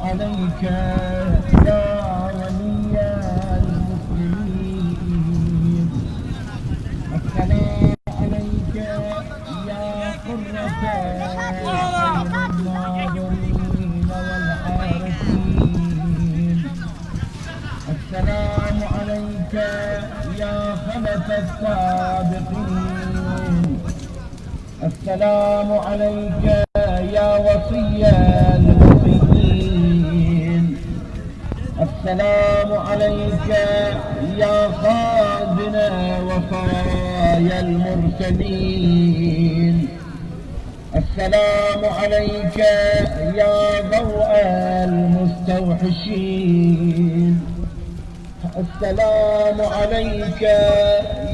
عليك يا ولي المسلمين. السلام عليك يا قرة الناظرين والعارفين. السلام عليك يا خلف السابقين. السلام عليك يا وصي الوصيين. السلام عليك يا خازن وصايا المرسلين. السلام عليك يا ضوء المستوحشين. السلام عليك يا